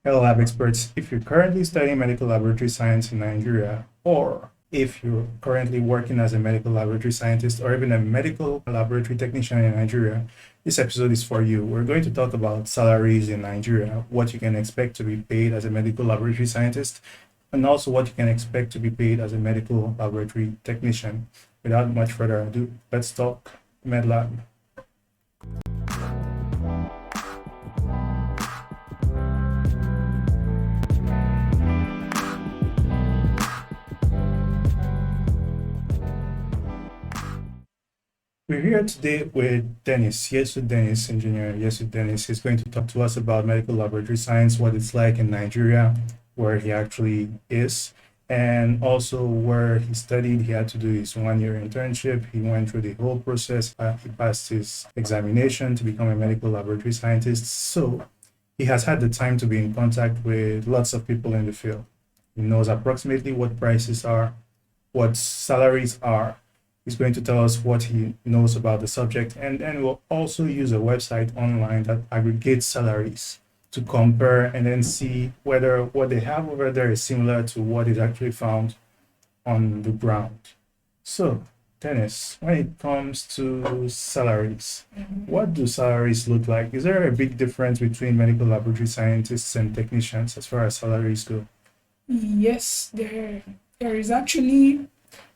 Hello, lab experts. If you're currently studying medical laboratory science in Nigeria, or if you're currently working as a medical laboratory scientist or even a medical laboratory technician in Nigeria, this episode is for you. We're going to talk about salaries in Nigeria, what you can expect to be paid as a medical laboratory scientist, and also what you can expect to be paid as a medical laboratory technician. Without much further ado, let's talk MedLab. We're here today with Dennis, Yesu Dennis, Engineer Yesu Dennis. He's going to talk to us about medical laboratory science, what it's like in Nigeria, where he actually is, and also where he studied. He had to do his 1 year internship. He went through the whole process. He passed his examination to become a medical laboratory scientist. So he has had the time to be in contact with lots of people in the field. He knows approximately what prices are, what salaries are. He's going to tell us what he knows about the subject, and then we'll also use a website online that aggregates salaries to compare and then see whether what they have over there is similar to what is actually found on the ground. So, Dennis, when it comes to salaries, what do salaries look like? Is there a big difference between medical laboratory scientists and technicians as far as salaries go? Yes, there is actually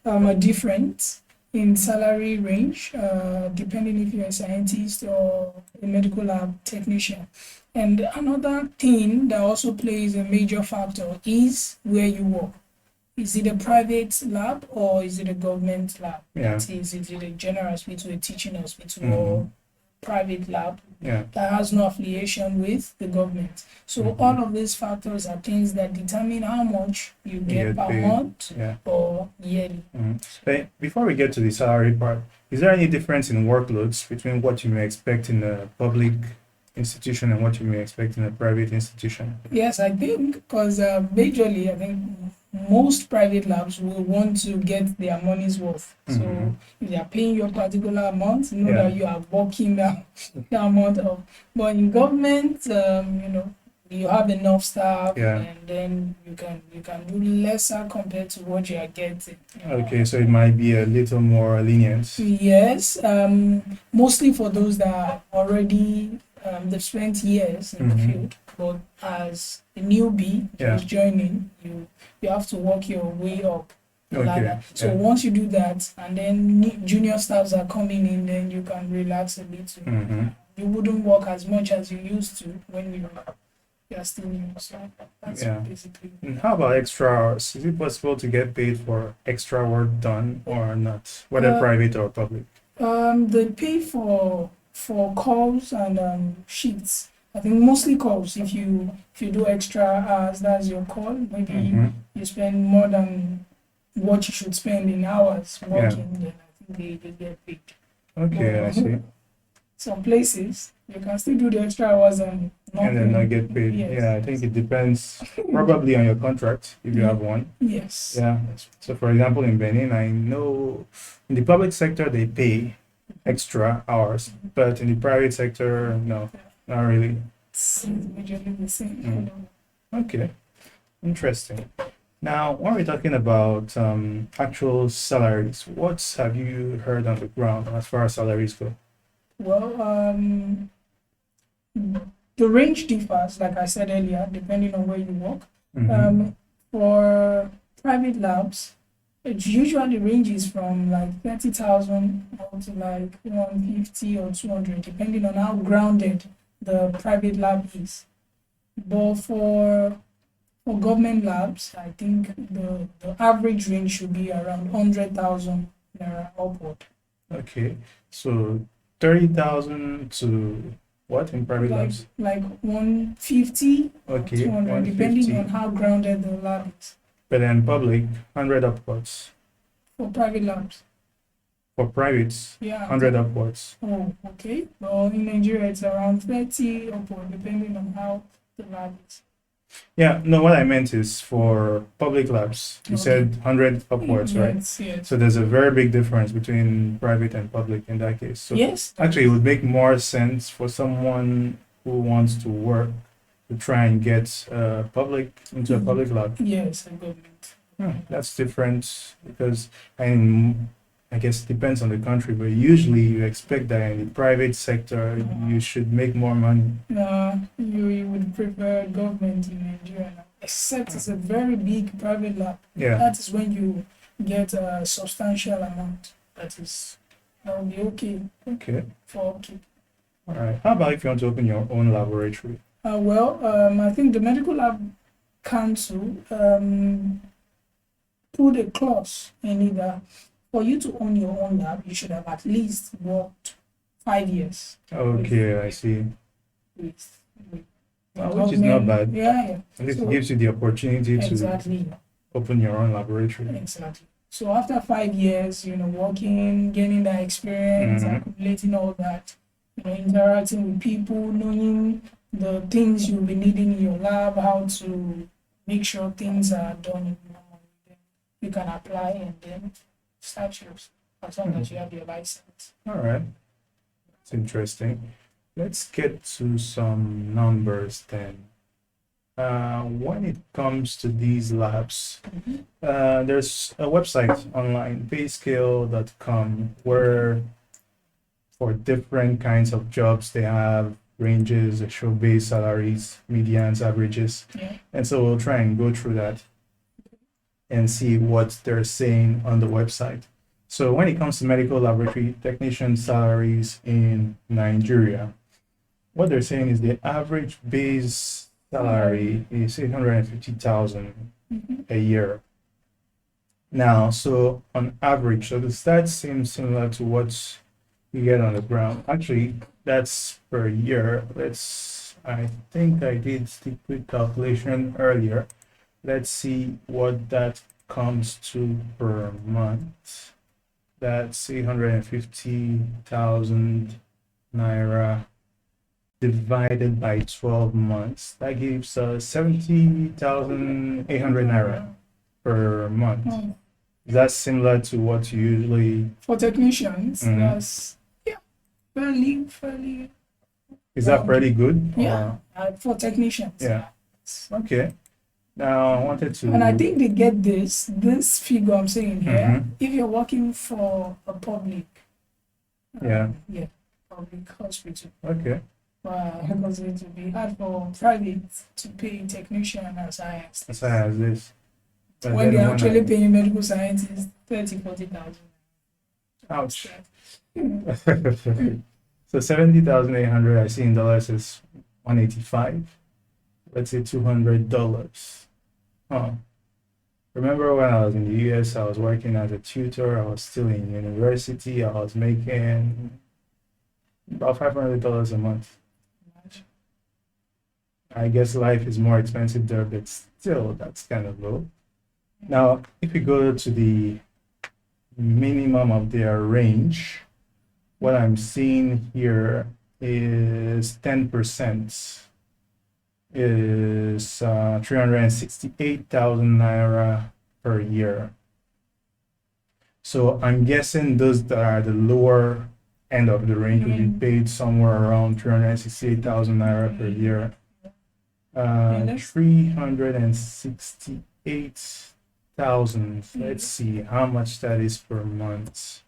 a difference in salary range, depending if you're a scientist or a medical lab technician. And another thing that also plays a major factor is where you work. Is it a private lab or is it a government lab? Yeah. Is it a general hospital, a teaching hospital, Mhm. or private lab Yeah. that has no affiliation with the government? So all of these factors are things that determine how much you get per paid. month Yeah. or yearly. But before we get to the salary part, is there any difference in workloads between what you may expect in a public institution and what you may expect in a private institution? Yes, I think because majorly, I think most private labs will want to get their money's worth. Mhm. So if they are paying you a particular amount, you know Yeah. that you are working the amount of. But in government, you have enough staff, Yeah. and then you can do lesser compared to what you are getting. Okay, so it might be a little more lenient. Yes, mostly for those that are already they've spent years in the Mhm. field, but as a newbie Yeah. just joining, you have to work your way up the Okay. ladder. So Yeah. once you do that, and then junior staffs are coming in, then you can relax a little. Mhm. You wouldn't work as much as you used to when you're still new. So that's Yeah. basically. And how about extra hours? Is it possible to get paid for extra work done or not, whether private or public? They pay for calls and shifts. I think mostly calls. If you do extra hours, that's your call. Maybe Mhm. you spend more than what you should spend in hours Yeah. working, then I think they get paid. Okay, I see. Some places you can still do the extra hours and And then not nothing. get paid. Yes. Yeah, I think it depends probably on your contract if you have one. Yes. Yeah. So for example, in Benin, I know in the public sector they pay extra hours, but in the private sector, no, not really. It's majorly the same. Okay, interesting. Now, when we're talking about actual salaries, what have you heard on the ground as far as salaries go? Well, the range differs, like I said earlier, depending on where you work. Mhm. For private labs, it usually ranges from like 30,000 up to like 150 or 200, depending on how grounded the private lab is. But for government labs, I think the average range should be around 100,000 naira upward. Okay, so 30,000 to what in private labs? Like 150 or Okay, 200, depending 150. on how grounded the lab is. But then public, 100 upwards. For private labs. For privates, Yeah. 100 upwards. Oh, okay. Well, in Nigeria, it's around 30 upward, depending on how the lab is. Yeah, no, what I meant is for public labs. You Okay. said 100 upwards, right? Yes. So there's a very big difference between private and public in that case. So Yes. actually, it would make more sense for someone who wants to work to try and get public into a public lab. Yes, a government. That's different because I guess it depends on the country, but usually you expect that in the private sector you should make more money. You would prefer government in Nigeria now, except it's a very big private lab. Yeah. That is when you get a substantial amount. That will be okay Okay. for upkeep. All right. How about if you want to open your own laboratory? I think the Medical Lab Council put a clause in it that for you to own your own lab, you should have at least worked 5 years Okay, I see. with Which is not bad. Yeah. At least it So- gives you the opportunity to Exactly. open your own laboratory. Exactly. So after 5 years, working, gaining that experience, Mhm. accumulating all that, interacting with people, knowing the things you'll be needing in your lab, how to make sure things are done in the normal way, then you can apply and then start yours as long as you have your license. All right. It's interesting. Let's get to some numbers then. When it comes to these labs, there's a website online, payscale.com, where for different kinds of jobs they have ranges, they show base salaries, medians, averages. Yeah. And so we'll try and go through that and see what they're saying on the website. So when it comes to medical laboratory technician salaries in Nigeria, what they're saying is the average base salary is 850,000 Mhm. a year. Now, so on average, so the stats seem similar to what you get on the ground. Actually, that's per year. I think I did the quick calculation earlier. Let's see what that comes to per month. That's 850,000 naira divided by 12 months. That gives us 70,800 naira per month. Mm. Is that similar to what you usually? For technicians, Mhm. that's fairly. Is that pretty good? Yeah. For technicians. Yeah. Okay. Now I wanted to. And I think they get this figure I'm saying here. Mhm. If you're working for a public, Yeah. public hospital, Okay. because it would be hard for private to pay technician as high as As high as this. But when then they're when actually I- paying medical scientists 30,000-40,000. Ouch. So 70,800 I see in dollars is 185. Let's say $200. Huh. Remember when I was in the US, I was working as a tutor, I was still in university, I was making about $500 a month. I guess life is more expensive there, but still, that's kind of low. Now, if you go to the minimum of their range, what I'm seeing here is 10% is 368,000 naira per year. So I'm guessing those that are the lower end of the range will be paid somewhere around 368,000 naira per year. 368,000. Let's see how much that is per month.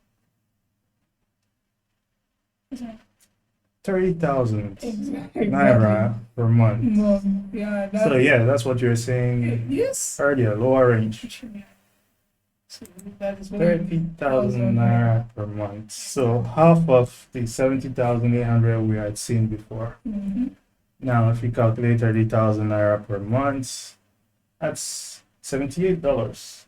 30,000 naira per month. No, yeah, that's, So yeah, that's what you're saying yes. earlier, lower range. So that is what 30,000 naira per month. So half of the 70,800 we had seen before. Mhm. Now, if you calculate 30,000 naira per month, that's $78.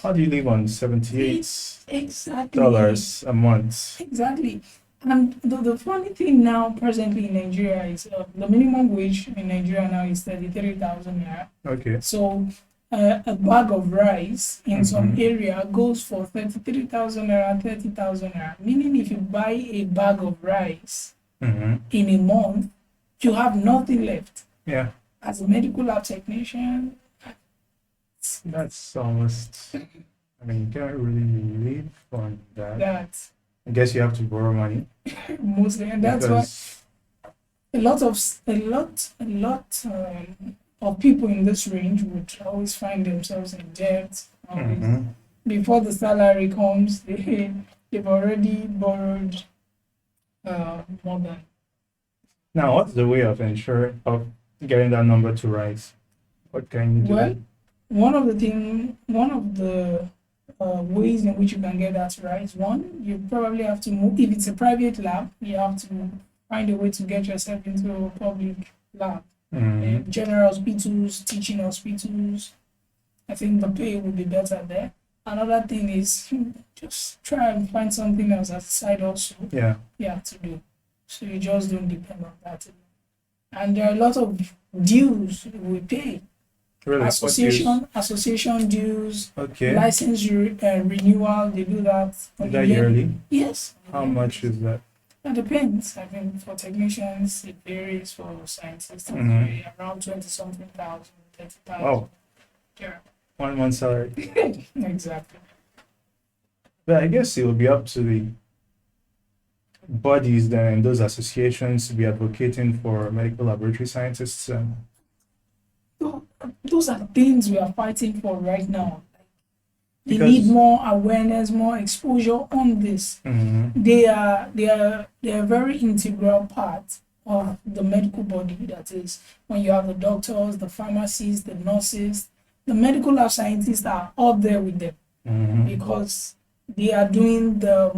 How do you live on $78 Exactly. a month? Exactly. And the funny thing now, presently in Nigeria, is the minimum wage in Nigeria now is 33,000 naira. Okay. So a bag of rice in some Mhm. area goes for 33,000 naira, 30,000 naira. Meaning, if you buy a bag of rice Mm-hmm. in a month, you have nothing left. Yeah, As a medical lab technician, that's almost. I mean, you can't really live on that. that's I guess you have to borrow money mostly, and that's why because of people in this range would always find themselves in debt. Always Mm-hmm. before the salary comes, they've already borrowed more than. Now, what's the way of getting that number to rise? What can you do? Well, one of the ways in which you can get that right. One, you probably have to move. If it's a private lab, you have to find a way to get yourself into a public lab. Mm-hmm. General hospitals, teaching hospitals. I think the pay will be better there. Another thing is just try and find something else as a side also Yeah. you have to do. So you just don't depend on that. And there are a lot of dues we pay. Really? What dues? Association dues, Okay. license renewal, they do that Is that yearly? Yes. How much is that? It depends. I mean, for technicians, it varies. For scientists, it Mhm. varies around 20 something thousand, 30,000. Wow, Yeah, 1 month salary. exactly. But I guess it will be up to the bodies then and those associations to be advocating for medical laboratory scientists. Those are the things we are fighting for right now. They Because- need more awareness, more exposure on this. Mhm. They are a very integral part of the medical body. That is, when you have the doctors, the pharmacists, the nurses, the medical lab scientists are up there with them Mhm. because they are doing the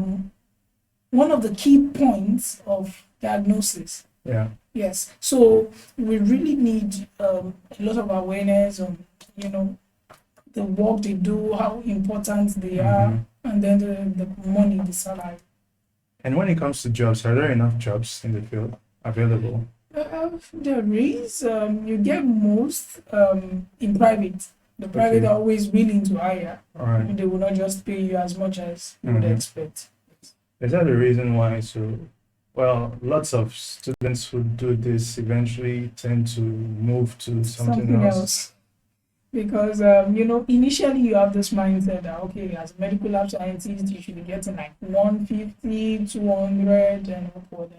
one of the key points of diagnosis. Yeah. Yes, so we really need a lot of awareness on the work they do, how important they are, Mhm. and then the money, the salary. And when it comes to jobs, are there enough jobs in the field available? There is, you get most in private. The private Okay. are always willing to hire. All right. They will not just pay you as much as you would Mhm. expect. Is that the reason why? Well, lots of students who do this eventually tend to move to something else. Because initially you have this mindset that okay, as a medical lab scientist you should be getting like 150, 200 and upward.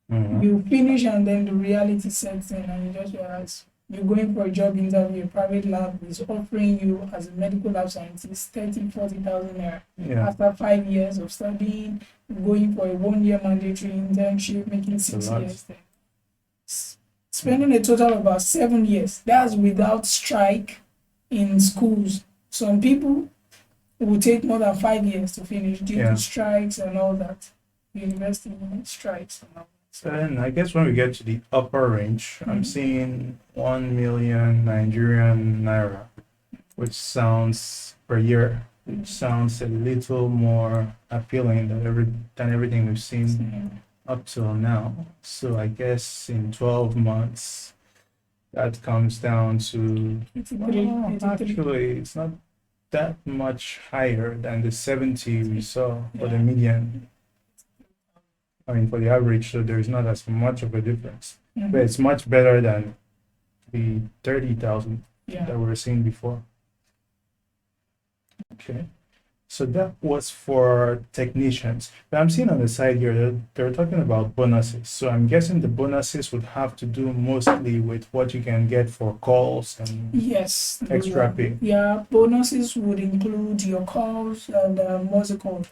Mhm. You finish and then the reality sets in and you just realize you're going for a job interview, a private lab is offering you as a medical lab scientist 30,000-40,000 naira Yeah. after 5 years of studying, going for a 1 year mandatory internship, making That's a 6 years lot. there. Spending a total of about 7 years. That's without strike in schools. Some people will take more than 5 years to finish due Yeah. to strikes and all that. University strikes and all that. And I guess when we get to the upper range, I'm Mhm. seeing 1 million Nigerian naira, which sounds per year, which sounds a little more appealing than everything we've seen up till now. So I guess in 12 months, that comes down to, 83, well, 83. actually, it's not that much higher than the 70 we saw for the Yeah. median. I mean, for the average, so there's not as much of a difference. Mhm. But it's much better than the 30,000 Yeah. that we were seeing before. Okay. So that was for technicians. But I'm seeing on the side here that they're talking about bonuses. So I'm guessing the bonuses would have to do mostly with what you can get for calls and Yes. those extra are- pay. Yeah, bonuses would include your calls and what's it called?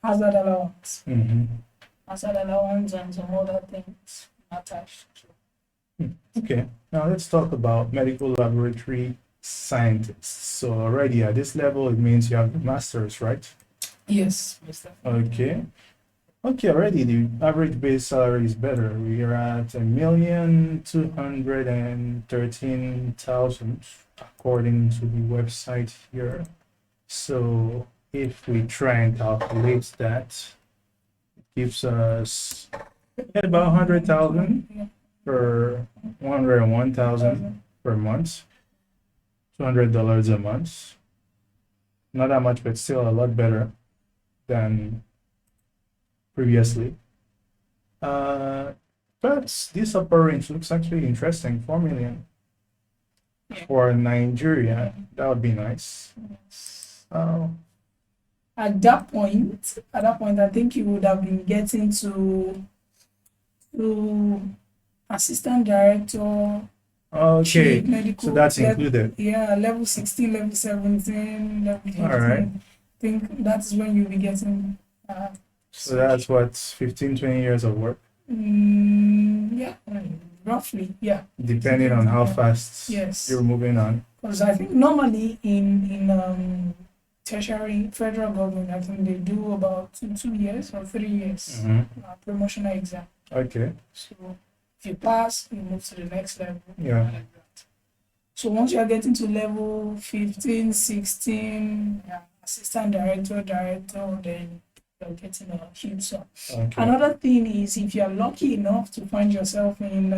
Hazard allowance. Mhm. Hazard allowance and some other things attached. Okay. Now let's talk about medical laboratory scientists. So already at this level, it means you have the masters, right? Yes, Mr. Okay. Okay, already the average base salary is better. We are at 1,213,000 according to the website here. So if we try and calculate that, it gives us about 100,000 Yeah. per 101,000 per month, $200 a month. Not that much, but still a lot better than previously. But this upper range looks actually interesting. 4 million Yeah. for Nigeria. That would be nice. Uh, At that point, I think you would have been getting to assistant director, Okay, chief medical, so that's included. level 16, level 17, level All right. 15. I think that's when you'll be getting So that's what 15, 20 years of work, yeah, roughly, yeah. depending on how Yeah. fast Yes. you're moving on. Because I think normally in tertiary federal government, I think they do about 2 years or 3 years Hmm. promotional exam. Okay. So if you pass, you move to the next level. Yeah. Like that. So once you are getting to level 15, 16, assistant director, then you're getting a huge sum. Okay. Another thing is if you are lucky enough to find yourself in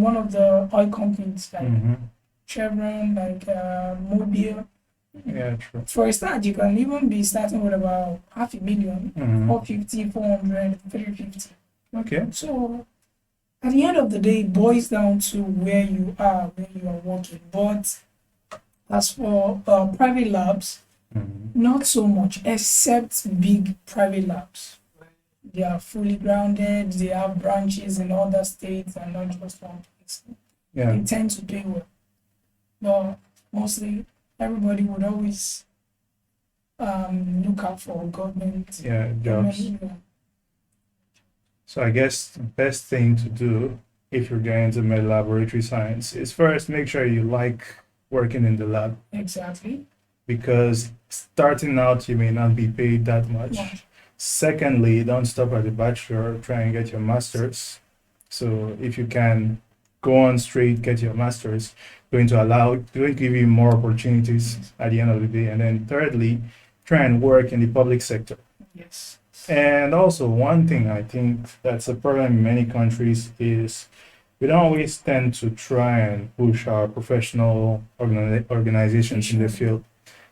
one of the oil companies like Hmm. Chevron, like Mobile. Yeah, true. For a start, you can even be starting with about 500,000, Hmm. 450, 400, 350. Okay. So at the end of the day, it boils down to where you are working. But as for private labs, Hmm. not so much, except big private labs. They are fully grounded, they have branches in other states and not just one place. Yeah. They tend to pay well. But mostly, everybody would always look out for government. Yeah, jobs. government So I guess the best thing to do if you're getting into med laboratory science is first make sure you like working in the lab, exactly. because starting out you may not be paid that much. Much. Secondly, don't stop at the bachelor, try and get your master's. So if you can go on straight, get your master's, going to give you more opportunities at the end of the day. And then thirdly, try and work in the public sector. Yes. And also, one thing I think that's a problem in many countries is we don't always tend to try and push our professional organizations in the field.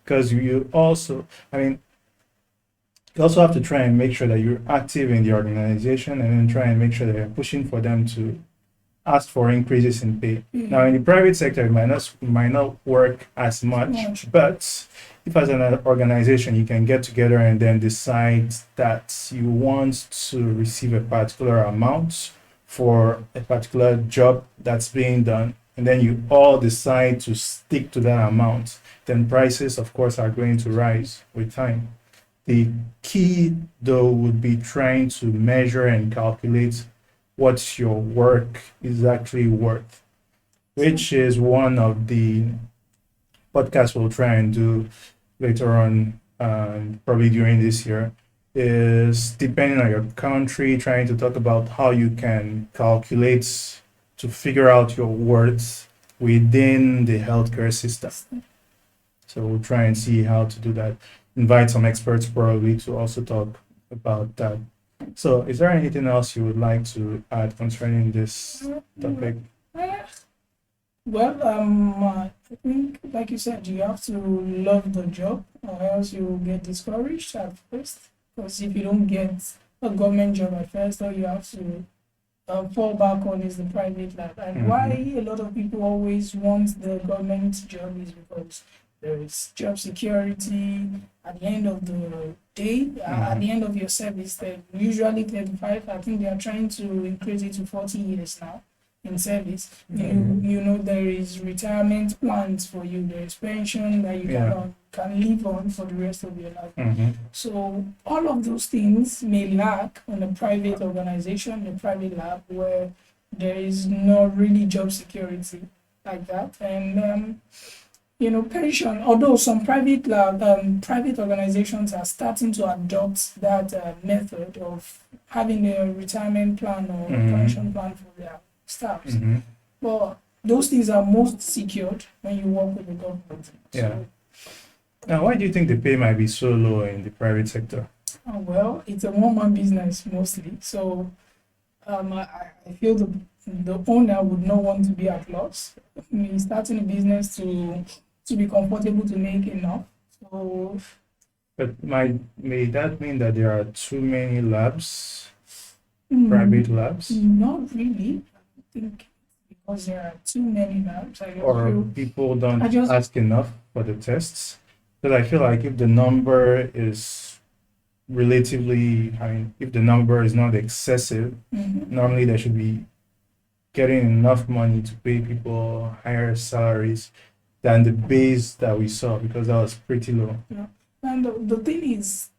Because you also, I mean, you also have to try and make sure that you're active in the organization and then try and make sure that you're pushing for them to ask for increases in pay. Now, in the private sector, it might not work as much, but if as an organization you can get together and then decide that you want to receive a particular amount for a particular job that's being done, and then you all decide to stick to that amount, then prices, of course, are going to rise with time. The key, though, would be trying to measure and calculate what your work is actually worth, which is one of the podcasts we'll try and do later on, probably during this year, is depending on your country, trying to talk about how you can calculate to figure out your worth within the healthcare system. So we'll try and see how to do that. Invite some experts probably to also talk about that. So is there anything else you would like to add concerning this topic? Well, I think, like you said, you have to love the job, or else you will get discouraged at first. Because if you don't get a government job at first, all you have to fall back on is the private lab. And why a lot of people always want the government job is because there is job security at the end of the day, at the end of your service. They usually 35. I think they are trying to increase it to 40 years now in service. You know there is retirement plans for you. There is pension that you can live on for the rest of your life. So all of those things may lack in a private organization, a private lab, where there is not really job security like that. And pension. Although some private organizations are starting to adopt that method of having a retirement plan or a pension plan for their staffs. But those things are most secured when you work with the government. Yeah. So, Now, why do you think the pay might be so low in the private sector? well, it's a one-man business mostly. So I feel the owner would not want to be at loss. I mean, starting a business to be comfortable to make enough. So But may that mean that there are too many labs, private labs, not really. I think because there are too many labs. or people don't ask enough for the tests? Because I feel like if the number is relatively, I mean, if the number is not excessive, normally there should be getting enough money to pay people higher salaries than the base that we saw, because that was pretty low. Yeah. And the thing is,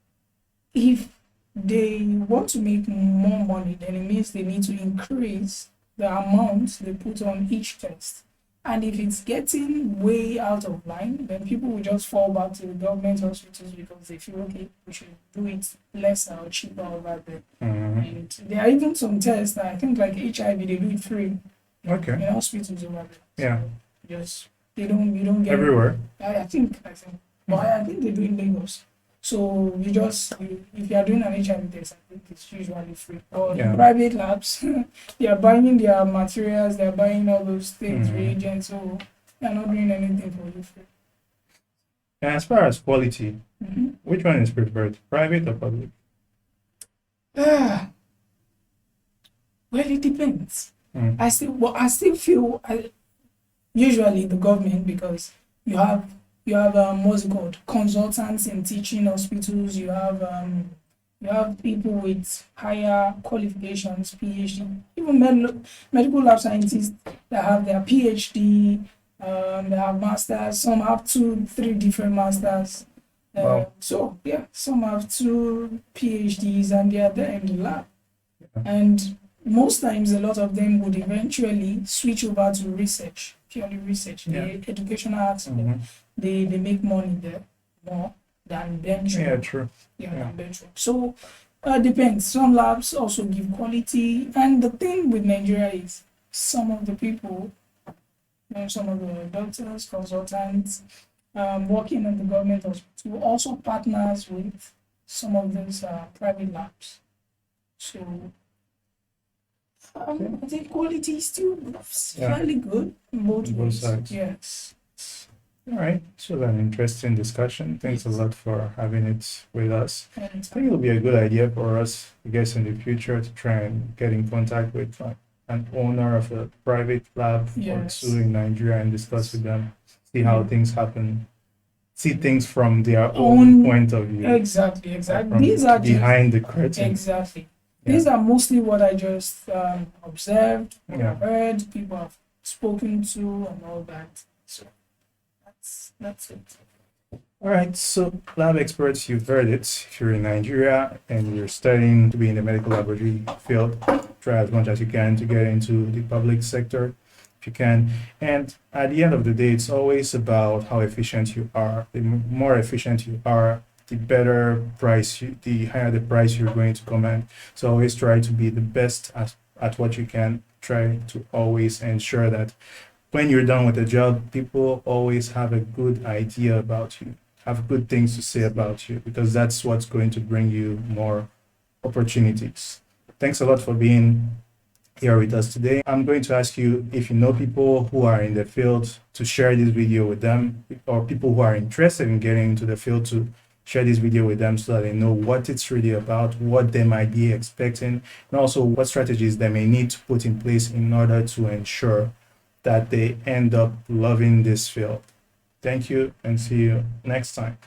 if they want to make more money, then it means they need to increase the amount they put on each test. And if it's getting way out of line, then people will just fall back to the government hospitals because they feel, okay, we should do it lesser or cheaper over there. Mhm. And there are even some tests that I think, like HIV, they do it free in Okay. hospitals over there. Yeah. Just you don't get Everywhere. I think, but I think they do in Lagos. So if you are doing an HIV test, I think it's usually free. Or in Yeah. private labs, they are buying their materials, they are buying all those things, Mhm. reagents. So they are not doing anything for you free. And as far as quality, Mm-hmm. which one is preferred, private or public? Ah, well, it depends. Mm. I still feel usually the government, because you have what's it called, consultants in teaching hospitals. You have people with higher qualifications, PhD, even medical lab scientists that have their PhD. They have masters. Some have 2 3 different masters. Wow. So yeah, some have 2 PhDs and they are there in the lab. Yeah. And most times, a lot of them would eventually switch over to research, purely research. Yeah. The educational aspect, Mhm. they make money there more than bench Yeah, work. true. Yeah, Yeah. than bench work. So depends. Some labs also give quality, and the thing with Nigeria is some of the people, some of the doctors, consultants, working in the government hospital also partners with some of those private labs. So I think quality is still Yeah. fairly good in both On both ways. sides. Yes. All right. So an interesting discussion. Thanks a lot for having it with us. I think it'll be a good idea for us, I guess, in the future to try and get in contact with an owner of a private lab or Yes. two in Nigeria and discuss with them, see how Yeah. things happen, see things from their Own- own point of view, Exactly. from These are just behind the curtain. exactly. Yeah. These are mostly what I just observed, what Yeah. I've heard, people have spoken to, and all that. So that's it. All right, so lab experts, you've heard it. If you're in Nigeria and you're studying to be in the medical laboratory field, try as much as you can to get into the public sector if you can. And at the end of the day, it's always about how efficient you are. The more efficient you are, the better price, the higher the price you're going to command. So always try to be the best at what you can. Try to always ensure that when you're done with the job, people always have a good idea about you, have good things to say about you, because that's what's going to bring you more opportunities. Thanks a lot for being here with us today. I'm going to ask you, if you know people who are in the field, to share this video with them, or people who are interested in getting into the field, to share this video with them so that they know what it's really about, what they might be expecting, and also what strategies they may need to put in place in order to ensure that they end up loving this field. Thank you and see you next time.